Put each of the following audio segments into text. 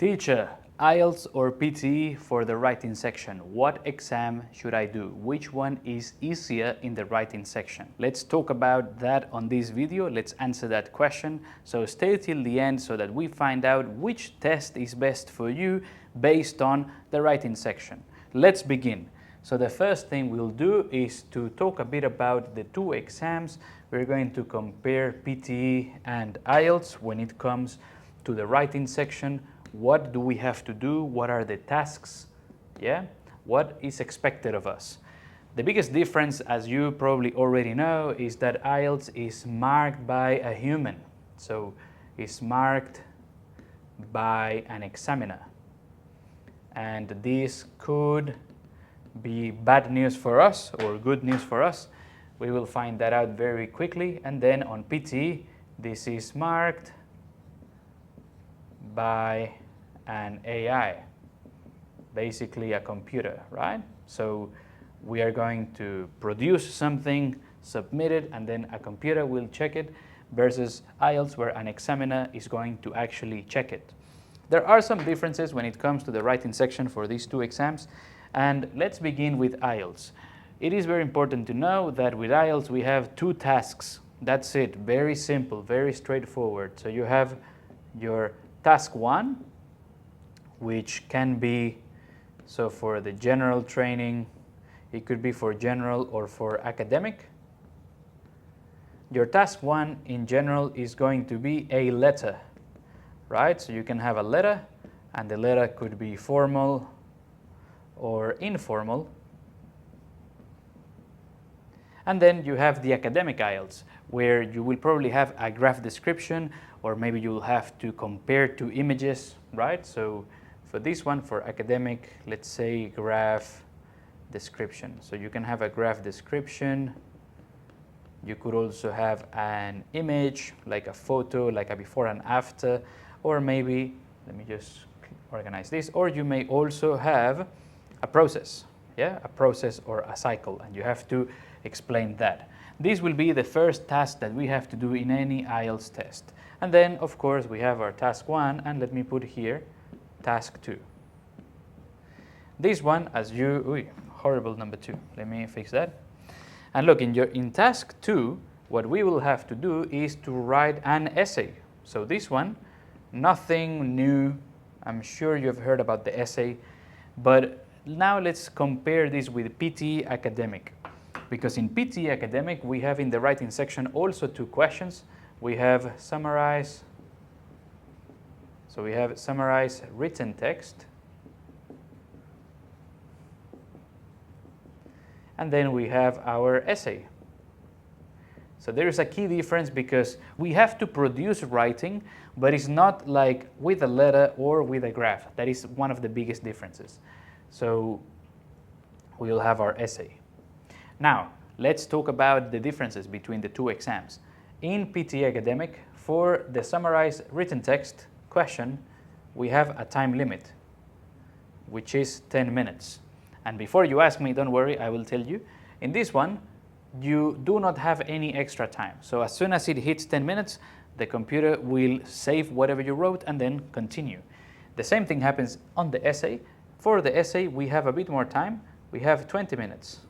Teacher, IELTS or PTE for the writing section. What exam should I do? Which one is easier in the writing section? Let's talk about that on this video. Let's answer that question. So stay till the end so that we find out which test is best for you based on the writing section. Let's begin. So the first thing we'll do is to talk a bit about the two exams. We're going to compare PTE and IELTS when it comes to the writing section. What do we have to do? What are the tasks? Yeah? What is expected of us? The biggest difference, as you probably already know, is that IELTS is marked by a human. So it's marked by an examiner. And this could be bad news for us or good news for us. We will find that out very quickly. And then on PTE, this is marked by an AI, basically a computer, right? So we are going to produce something, submit it, and then a computer will check it, versus IELTS where an examiner is going to actually check it. There are some differences when it comes to the writing section for these two exams, and let's begin with IELTS. It is very important to know that with IELTS we have two tasks. That's it, very simple, very straightforward. So you have your task 1, which can be, so for the general training, it could be for general or for academic. Your task 1 in general is going to be a letter, right? So you can have a letter, and the letter could be formal or informal. And then you have the academic IELTS, where you will probably have a graph description, or maybe you will have to compare two images, right? So for this one, for academic, let's say graph description. So you can have a graph description. You could also have an image, like a photo, like a before and after, or maybe, let me just organize this, or you may also have a process, yeah, a process or a cycle, and you have to explain that. This will be the first task that we have to do in any IELTS test. And then, of course, we have our task 1, and let me put here task 2. This one, as you, horrible number 2. Let me fix that. And look, in task 2, what we will have to do is to write an essay. So this one, nothing new. I'm sure you've heard about the essay, but now let's compare this with PTE Academic. Because in PTE Academic, we have in the writing section also two questions. We have summarize. So we have summarize written text. And then we have our essay. So there is a key difference because we have to produce writing, but it's not like with a letter or with a graph. That is one of the biggest differences. So we will have our essay. Now, let's talk about the differences between the two exams. In PTE Academic, for the summarized written text question, we have a time limit, which is 10 minutes. And before you ask me, don't worry, I will tell you. In this one, you do not have any extra time. So as soon as it hits 10 minutes, the computer will save whatever you wrote and then continue. The same thing happens on the essay. For the essay, we have a bit more time. We have 20 minutes.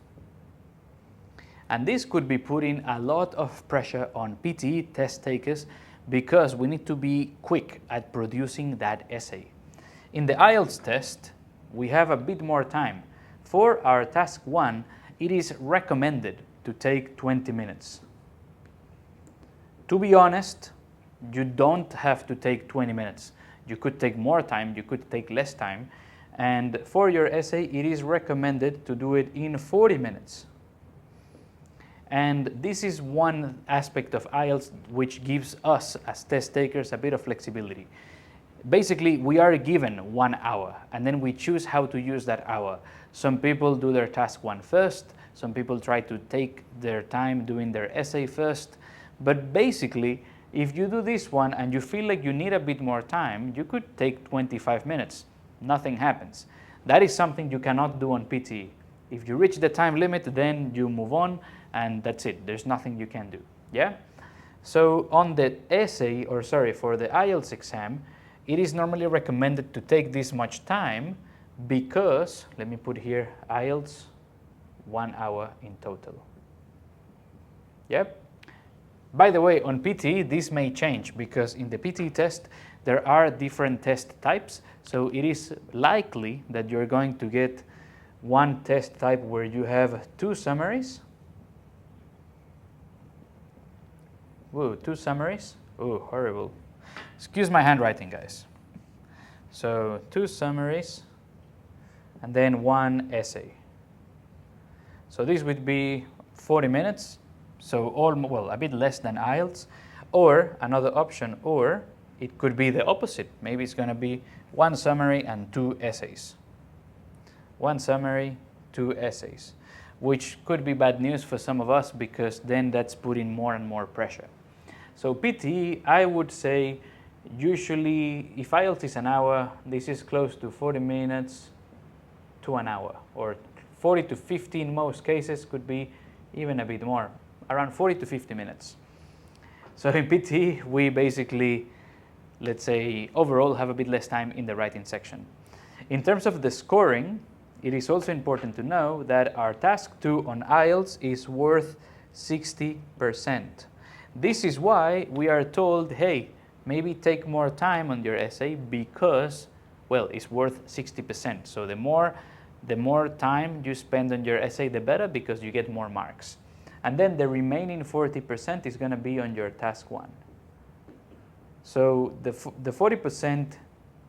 And this could be putting a lot of pressure on PTE test takers because we need to be quick at producing that essay. In the IELTS test, we have a bit more time. For our task 1, it is recommended to take 20 minutes. To be honest, you don't have to take 20 minutes. You could take more time, you could take less time. And for your essay, it is recommended to do it in 40 minutes. And this is one aspect of IELTS which gives us as test takers a bit of flexibility. Basically, we are given 1 hour and then we choose how to use that hour. Some people do their task 1 first, some people try to take their time doing their essay first. But basically, if you do this one and you feel like you need a bit more time, you could take 25 minutes. Nothing happens. That is something you cannot do on PTE. If you reach the time limit, then you move on and that's it. There's nothing you can do. Yeah? So on the essay, or sorry, for the IELTS exam, it is normally recommended to take this much time because, let me put here, IELTS, 1 hour in total. Yep. By the way, on PTE, this may change because in the PTE test, there are different test types. So it is likely that you're going to get one test type where you have 2 summaries. Whoa, 2 summaries? Oh, horrible. Excuse my handwriting, guys. So 2 summaries and then 1 essay. So this would be 40 minutes. So well, a bit less than IELTS. Or another option, or it could be the opposite. Maybe it's going to be 1 summary and 2 essays. 1 summary, 2 essays, which could be bad news for some of us because then that's putting more and more pressure. So PTE, I would say, usually if IELTS is an hour, this is close to 40 minutes to an hour, or 40 to 50 in most cases, could be even a bit more, around 40 to 50 minutes. So in PTE, we basically, let's say, overall have a bit less time in the writing section. In terms of the scoring, it is also important to know that our task 2 on IELTS is worth 60%. This is why we are told, hey, maybe take more time on your essay because, well, it's worth 60%. So the more time you spend on your essay, the better, because you get more marks. And then the remaining 40% is going to be on your task 1. So the 40%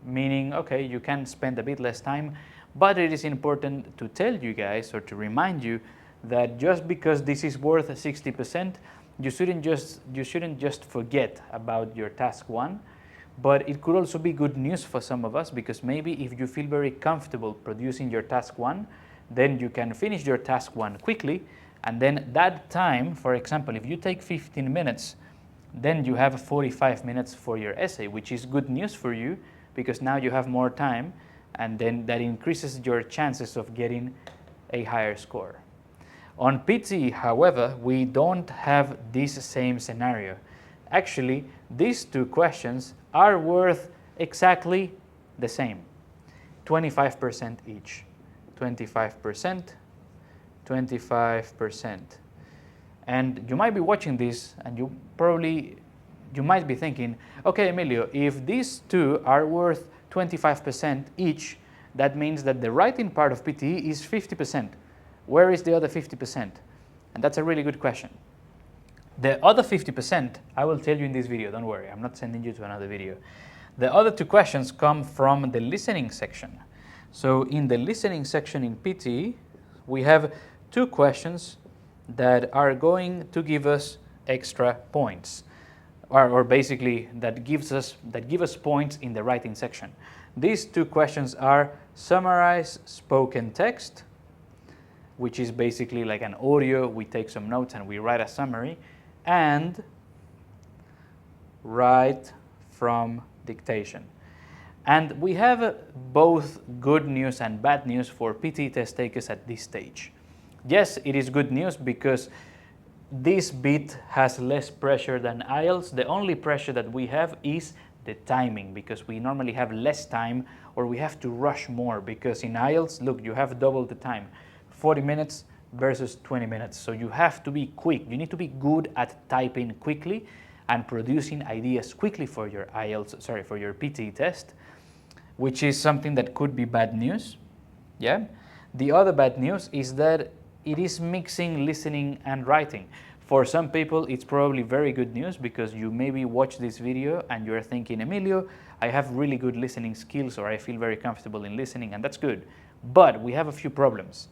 meaning, okay, you can spend a bit less time, but it is important to tell you guys, or to remind you, that just because this is worth 60%, you shouldn't just forget about your task 1, but it could also be good news for some of us, because maybe if you feel very comfortable producing your task 1, then you can finish your task 1 quickly, and then that time, for example, if you take 15 minutes, then you have 45 minutes for your essay, which is good news for you, because now you have more time, and then that increases your chances of getting a higher score. On PTE, however, we don't have this same scenario. Actually, these 2 questions are worth exactly the same, 25% each, 25%, 25%. And you might be watching this and you might be thinking, okay, Emilio, if these 2 are worth 25% each, that means that the writing part of PTE is 50%. Where is the other 50%? And that's a really good question. The other 50%, I will tell you in this video, don't worry, I'm not sending you to another video. The other 2 questions come from the listening section. So in the listening section in PTE, we have 2 questions that are going to give us extra points, or basically that give us points in the writing section. These 2 questions are summarize spoken text, which is basically like an audio, we take some notes and we write a summary, and write from dictation. And we have both good news and bad news for PTE test takers at this stage. Yes, it is good news because this bit has less pressure than IELTS. The only pressure that we have is the timing, because we normally have less time, or we have to rush more, because in IELTS, look, you have double the time, 40 minutes versus 20 minutes. So you have to be quick. You need to be good at typing quickly and producing ideas quickly for your for your PTE test, which is something that could be bad news. Yeah. The other bad news is that it is mixing listening and writing. For some people, it's probably very good news, because you maybe watch this video and you're thinking, Emilio, I have really good listening skills, or I feel very comfortable in listening, and that's good. But we have a few problems.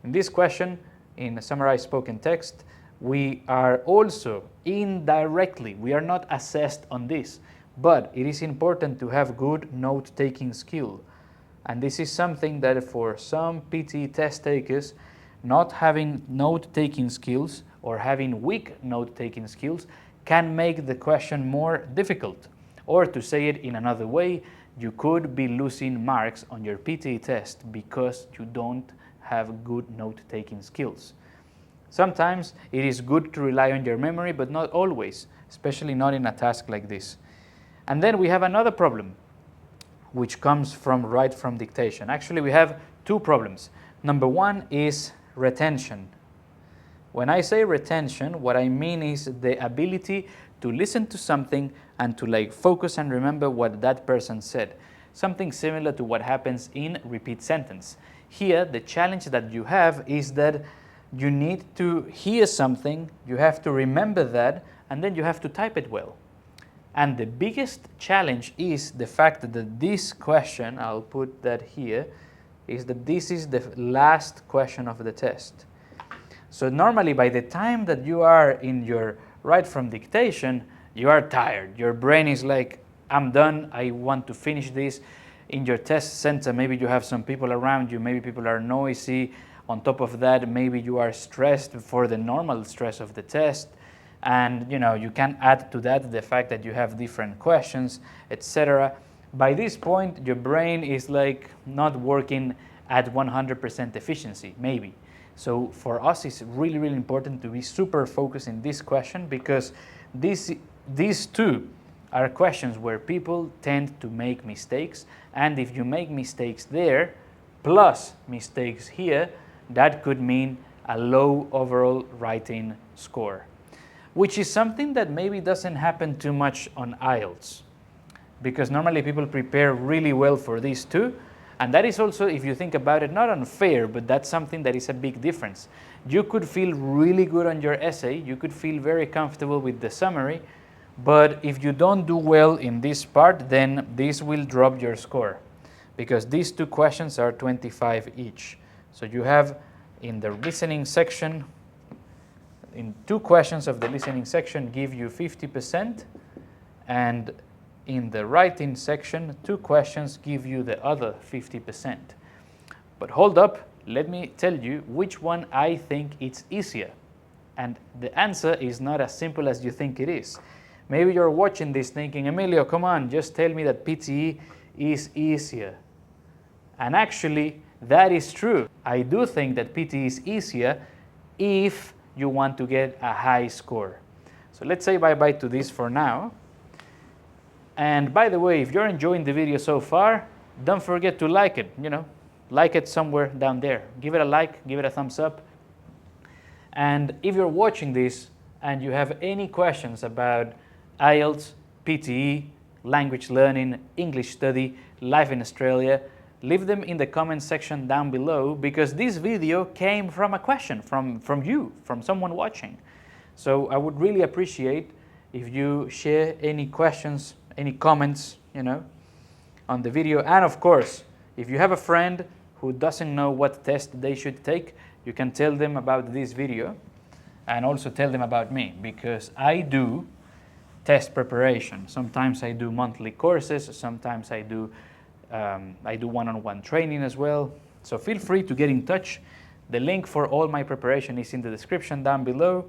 In this question, in summarized spoken text, we are also indirectly, we are not assessed on this, but it is important to have good note-taking skill. And this is something that for some PTE test takers, not having note-taking skills or having weak note-taking skills can make the question more difficult. Or to say it in another way, you could be losing marks on your PTE test because you don't have good note-taking skills. Sometimes it is good to rely on your memory, but not always, especially not in a task like this. And then we have another problem. which comes from write from dictation. Actually, we have two problems. Number one is retention. When I say retention, what I mean is the ability to listen to something and to like focus and remember what that person said. Something similar to what happens in repeat sentence. Here, the challenge that you have is that you need to hear something, you have to remember that, and then you have to type it well. And the biggest challenge is the fact that this question, I'll put that here, is that this is the last question of the test. So normally by the time that you are in your write from dictation, you are tired. Your brain is like, I'm done, I want to finish this. In your test center, maybe you have some people around you, maybe people are noisy. On top of that, maybe you are stressed for the normal stress of the test. And you can add to that the fact that you have different questions, etc. By this point, your brain is like not working at 100% efficiency, maybe. So for us, it's really, really important to be super focused in this question, because these two are questions where people tend to make mistakes. And if you make mistakes there, plus mistakes here, that could mean a low overall writing score, which is something that maybe doesn't happen too much on IELTS, because normally people prepare really well for these two. And that is also, if you think about it, not unfair, but that's something that is a big difference. You could feel really good on your essay, you could feel very comfortable with the summary, but if you don't do well in this part, then this will drop your score, because these two questions are 25 each. So you have in the listening section, in two questions of the listening section give you 50%, and in the writing section, two questions give you the other 50%. But hold up, let me tell you which one I think it's easier. And the answer is not as simple as you think it is. Maybe you're watching this thinking, Emilio, come on, just tell me that PTE is easier. And actually, that is true. I do think that PTE is easier if you want to get a high score. So let's say bye-bye to this for now. And by the way, if you're enjoying the video so far, don't forget to like it, like it somewhere down there. Give it a like, give it a thumbs up. And if you're watching this and you have any questions about IELTS, PTE, language learning, English study, life in Australia, leave them in the comment section down below, because this video came from a question from you, from someone watching. So I would really appreciate if you share any questions, any comments, on the video. And of course, if you have a friend who doesn't know what test they should take, you can tell them about this video and also tell them about me, because I do test preparation. Sometimes I do monthly courses, sometimes I do one-on-one training as well. So feel free to get in touch. The link for all my preparation is in the description down below.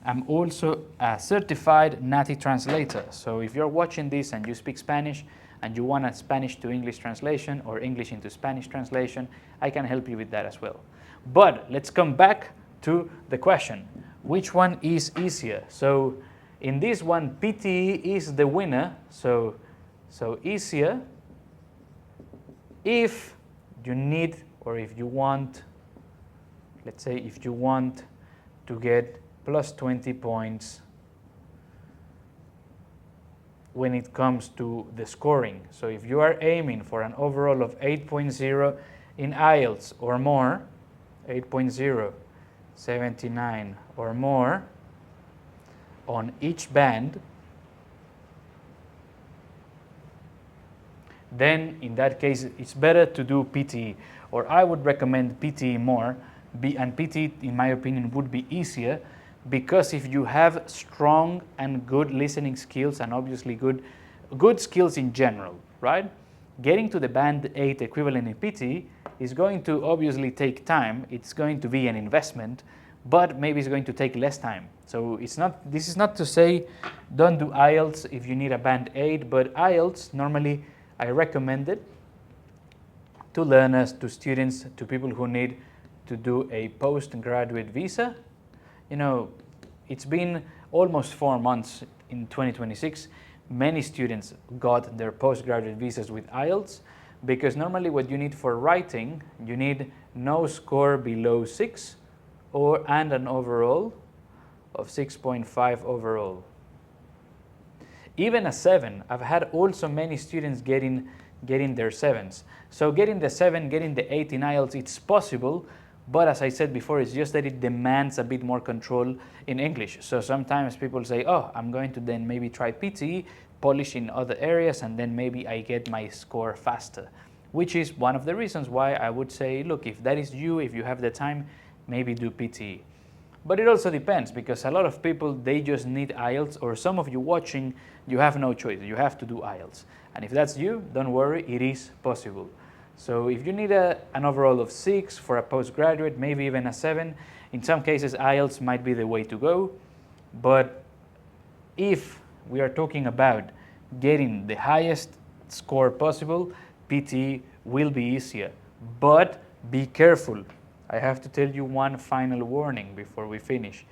I'm also a certified NATI translator. So if you're watching this and you speak Spanish and you want a Spanish to English translation or English into Spanish translation, I can help you with that as well. But let's come back to the question. Which one is easier? So in this one, PTE is the winner. So easier if you need, or if you want, let's say if you want to get plus 20 points when it comes to the scoring. So if you are aiming for an overall of 8.0 in IELTS or more, 8.0, 79 or more on each band, then in that case it's better to do PTE, or I would recommend PTE more, and PTE in my opinion would be easier, because if you have strong and good listening skills and obviously good skills in general, right? Getting to the band 8 equivalent in PTE is going to obviously take time. It's going to be an investment, but maybe it's going to take less time. So this is not to say don't do IELTS if you need a band 8, but IELTS normally I recommend it to learners, to students, to people who need to do a postgraduate visa. It's been almost 4 months in 2026. many students got their postgraduate visas with IELTS, because normally what you need for writing, you need no score below 6 and an overall of 6.5 overall. Even a 7, I've had also many students getting their 7s. So getting the 7, getting the 8 in IELTS, it's possible, but as I said before, it's just that it demands a bit more control in English. So sometimes people say, oh, I'm going to then maybe try PTE, polish in other areas, and then maybe I get my score faster, which is one of the reasons why I would say, look, if that is you, if you have the time, maybe do PTE. But it also depends, because a lot of people, they just need IELTS, or some of you watching, you have no choice, you have to do IELTS. And if that's you, don't worry, it is possible. So if you need an overall of 6 for a postgraduate, maybe even a 7, in some cases IELTS might be the way to go. But if we are talking about getting the highest score possible, PTE will be easier. But be careful. I have to tell you one final warning before we finish.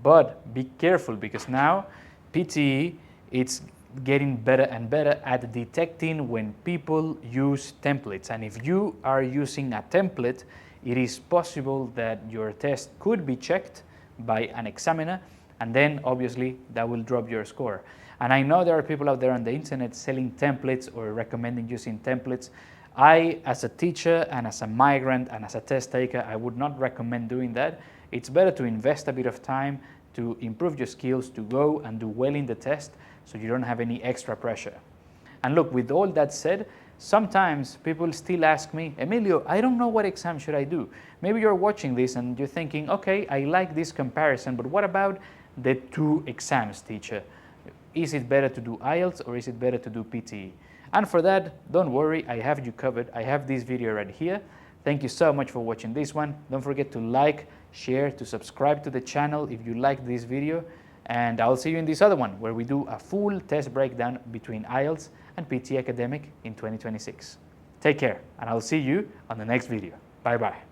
But be careful, because now PTE, it's getting better and better at detecting when people use templates. And if you are using a template, it is possible that your test could be checked by an examiner, and then obviously that will drop your score. And I know there are people out there on the internet selling templates or recommending using templates. I, as a teacher and as a migrant and as a test taker, I would not recommend doing that. It's better to invest a bit of time to improve your skills, to go and do well in the test, so you don't have any extra pressure. And look, with all that said, sometimes people still ask me, Emilio, I don't know what exam should I do. Maybe you're watching this and you're thinking, okay, I like this comparison, but what about the 2 exams, teacher? Is it better to do IELTS or is it better to do PTE? And for that, don't worry, I have you covered. I have this video right here. Thank you so much for watching this one. Don't forget to like, share, to subscribe to the channel if you liked this video. And I'll see you in this other one, where we do a full test breakdown between IELTS and PTE Academic in 2026. Take care, and I'll see you on the next video. Bye-bye.